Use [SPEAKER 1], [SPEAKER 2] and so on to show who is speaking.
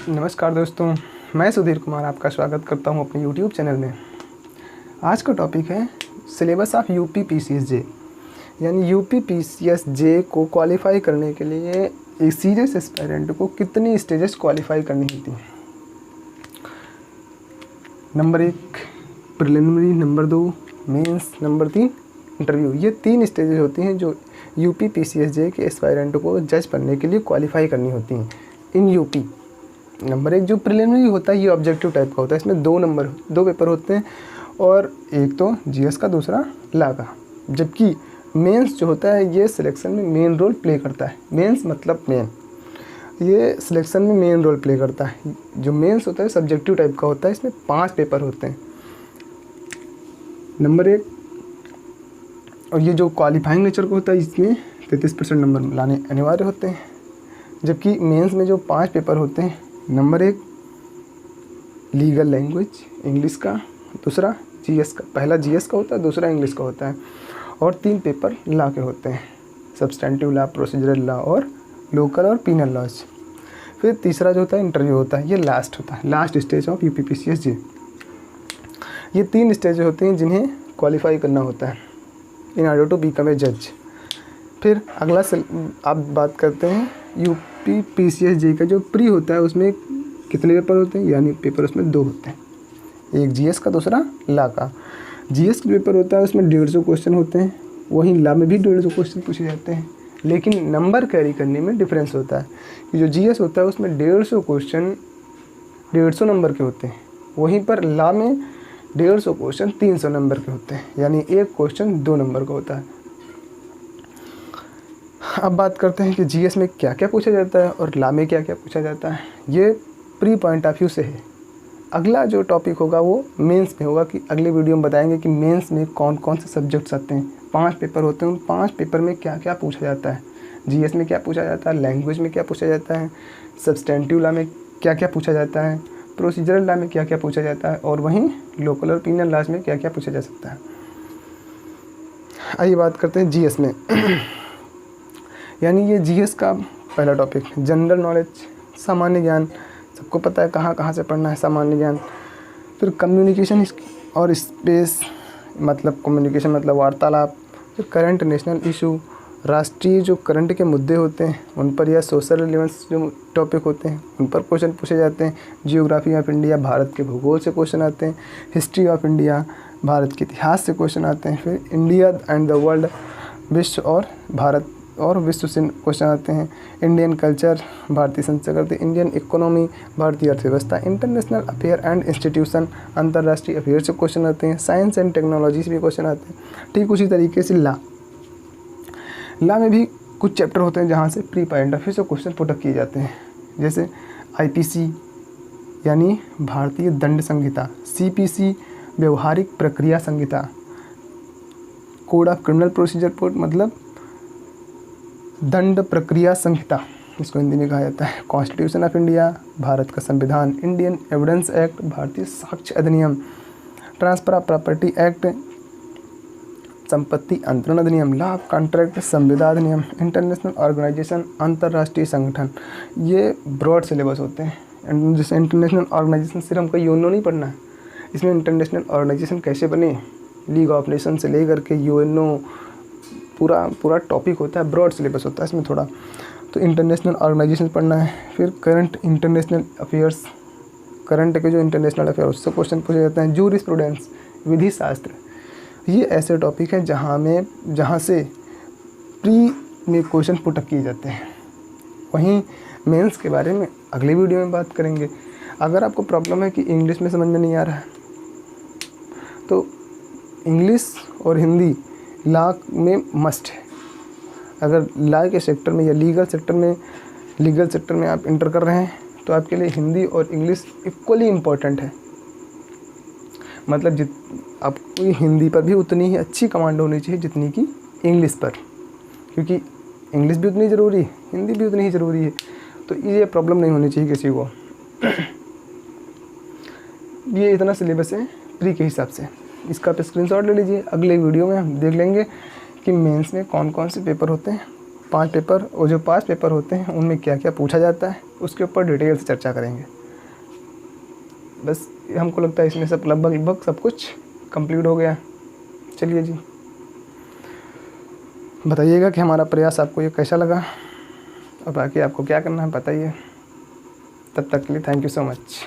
[SPEAKER 1] नमस्कार दोस्तों, मैं सुधीर कुमार आपका स्वागत करता हूं अपने YouTube चैनल में। आज का टॉपिक है सिलेबस ऑफ यूपी पीसीएसजे। यानी यूपी पीसीएसजे को क्वालिफाई करने के लिए एक सीरियस एस्पायरेंट को कितनी स्टेजेस क्वालिफाई करनी होती हैं। Number 1 preliminary, number 2 mains, number 3 interview. ये 3 स्टेजेस होती हैं जो यूपी पीसीएसजे के एस्पायरेंट को जज करने के लिए क्वालिफाई करनी होती हैं इन यूपी। नंबर 1 जो प्रिलिमिनरी होता है ये ऑब्जेक्टिव टाइप का होता है। इसमें दो पेपर होते हैं और एक तो जीएस का, दूसरा लॉ का। जबकि मेंस जो होता है ये सिलेक्शन में मेन रोल प्ले करता है। मेंस मतलब मेन, ये सिलेक्शन में मेन रोल प्ले करता है। जो मेंस होता है सब्जेक्टिव टाइप का होता है। इसमें 5 पेपर होते हैं। नंबर 1 और ये जो क्वालिफाइंग नेचर का होता है इसमें 33% नंबर लाने अनिवार्य होते हैं। जबकि मेंस में जो 5 पेपर होते हैं, नंबर 1 लीगल लैंग्वेज इंग्लिश का, दूसरा जीएस का, पहला जीएस का होता है, दूसरा इंग्लिश का होता है, और 3 पेपर लॉ के होते हैं, सब्सटेंटिव लॉ, प्रोसीजरल लॉ और लोकल और पीनल लॉज। फिर तीसरा जो होता है इंटरव्यू होता है। ये लास्ट होता है, last stage of UP PCSJ. ये 3 स्टेज होते हैं जिन्हें क्वालिफाई करना होता है in order to become a जज। फिर अगला आप बात करते हैं यूपी पीसीएसजे का जो प्री होता है उसमें कितने पेपर होते हैं। यानी पेपर उसमें 2 होते हैं, एक जीएस का, दूसरा लॉ का। जीएस का पेपर होता है उसमें 150 क्वेश्चन होते हैं, वहीं लॉ में भी 150 क्वेश्चन पूछे जाते हैं। लेकिन नंबर कैरी करने में डिफरेंस होता है कि जो जीएस होता है उसमें 150 क्वेश्चन 150 नंबर के होते हैं, वहीं पर लॉ में 150 क्वेश्चन 300 नंबर के होते हैं। यानी एक क्वेश्चन 2 नंबर का होता है। अब बात करते हैं कि जीएस में क्या क्या पूछा जाता है और लॉ में क्या क्या पूछा जाता है। ये प्री पॉइंट ऑफ व्यू से है। अगला जो टॉपिक होगा वो मेंस में होगा कि अगले वीडियो में बताएंगे कि मेंस में कौन कौन से सब्जेक्ट्स आते हैं। 5 पेपर होते हैं, उन 5 पेपर में क्या क्या पूछा जाता है। जीएस में क्या पूछा जाता है, लैंग्वेज में क्या पूछा जाता है, सब्सटेंटिव लॉ में क्या क्या पूछा जाता है, प्रोसीजरल लॉ में क्या क्या पूछा जाता है, और वहीं लोकल और पीनल लॉज में क्या क्या पूछा जा सकता है। आइए बात करते हैं जीएस में। यानी ये जीएस का पहला टॉपिक जनरल नॉलेज, सामान्य ज्ञान। सबको पता है कहाँ कहाँ से पढ़ना है सामान्य ज्ञान। फिर कम्युनिकेशन और स्पेस, मतलब कम्युनिकेशन मतलब वार्तालाप। फिर करंट नेशनल इशू, राष्ट्रीय जो करंट के मुद्दे होते हैं उन पर, या सोशल रिलेवेंस जो टॉपिक होते हैं उन पर क्वेश्चन पूछे जाते हैं। जियोग्राफी ऑफ इंडिया, भारत के भूगोल से क्वेश्चन आते हैं। हिस्ट्री ऑफ इंडिया, भारत के इतिहास से क्वेश्चन आते हैं। फिर इंडिया एंड द वर्ल्ड, विश्व और भारत और विश्व से क्वेश्चन आते हैं। इंडियन कल्चर, भारतीय संस्कृति, इंडियन इकोनॉमी, भारतीय अर्थव्यवस्था, इंटरनेशनल अफेयर एंड इंस्टीट्यूशन, अंतर्राष्ट्रीय अफेयर से क्वेश्चन आते हैं। साइंस एंड टेक्नोलॉजी से भी क्वेश्चन आते हैं। ठीक उसी तरीके से लॉ में भी कुछ चैप्टर होते हैं जहाँ से प्री पॉइंट ऑफ व्यू से क्वेश्चन पुटअप किए जाते हैं। जैसे आईपीसी यानी भारतीय दंड संहिता, सीपीसी व्यवहारिक प्रक्रिया संहिता, code of criminal procedure code मतलब दंड प्रक्रिया संहिता, इसको हिंदी में कहा जाता है। कॉन्स्टिट्यूशन ऑफ इंडिया, भारत का संविधान, इंडियन एविडेंस एक्ट, भारतीय साक्ष्य अधिनियम, ट्रांसफर ऑफ प्रॉपर्टी एक्ट, संपत्ति अंतरण अधिनियम, लॉ ऑफ कॉन्ट्रैक्ट, संविदा अधिनियम, इंटरनेशनल ऑर्गेनाइजेशन, अंतर्राष्ट्रीय संगठन। ये ब्रॉड सिलेबस होते हैं। जैसे इंटरनेशनल ऑर्गेनाइजेशन सिर्फ हमको यूएनओ नहीं पढ़ना है, इसमें इंटरनेशनल ऑर्गेनाइजेशन कैसे बने, लीग ऑफ नेशन से लेकर के यूएनओ पूरा टॉपिक होता है। ब्रॉड सिलेबस होता है इसमें थोड़ा। तो इंटरनेशनल ऑर्गेनाइजेशन पढ़ना है। फिर करंट इंटरनेशनल अफेयर्स, करंट के जो इंटरनेशनल अफेयर उससे क्वेश्चन पूछे जाते हैं। जूरिस्प्रूडेंस, विधि शास्त्र, ये ऐसे टॉपिक हैं जहाँ से प्री में क्वेश्चन पुटअप किए जाते हैं। वहीं मेंस के बारे में अगले वीडियो में बात करेंगे। अगर आपको प्रॉब्लम है कि इंग्लिश में समझ में नहीं आ रहा है तो इंग्लिश और हिंदी लॉ में मस्ट है। अगर लॉ के सेक्टर में या लीगल सेक्टर में आप इंटर कर रहे हैं तो आपके लिए हिंदी और इंग्लिश इक्वली इम्पोर्टेंट है। मतलब आपको हिंदी पर भी उतनी ही अच्छी कमांड होनी चाहिए जितनी कि इंग्लिश पर, क्योंकि इंग्लिश भी उतनी ज़रूरी है, हिंदी भी उतनी ही ज़रूरी है। तो ये प्रॉब्लम नहीं होनी चाहिए किसी को। ये इतना सिलेबस है प्री के हिसाब से। इसका आप स्क्रीनशॉट ले लीजिए। अगले वीडियो में हम देख लेंगे कि मेंस में कौन कौन से पेपर होते हैं। 5 पेपर, और जो 5 पेपर होते हैं उनमें क्या क्या पूछा जाता है उसके ऊपर डिटेल से चर्चा करेंगे। बस हमको लगता है इसमें सब लगभग सब कुछ कंप्लीट हो गया। चलिए जी, बताइएगा कि हमारा प्रयास आपको ये कैसा लगा, और बाकी आपको क्या करना है बताइए। तब तक के लिए थैंक यू सो मच।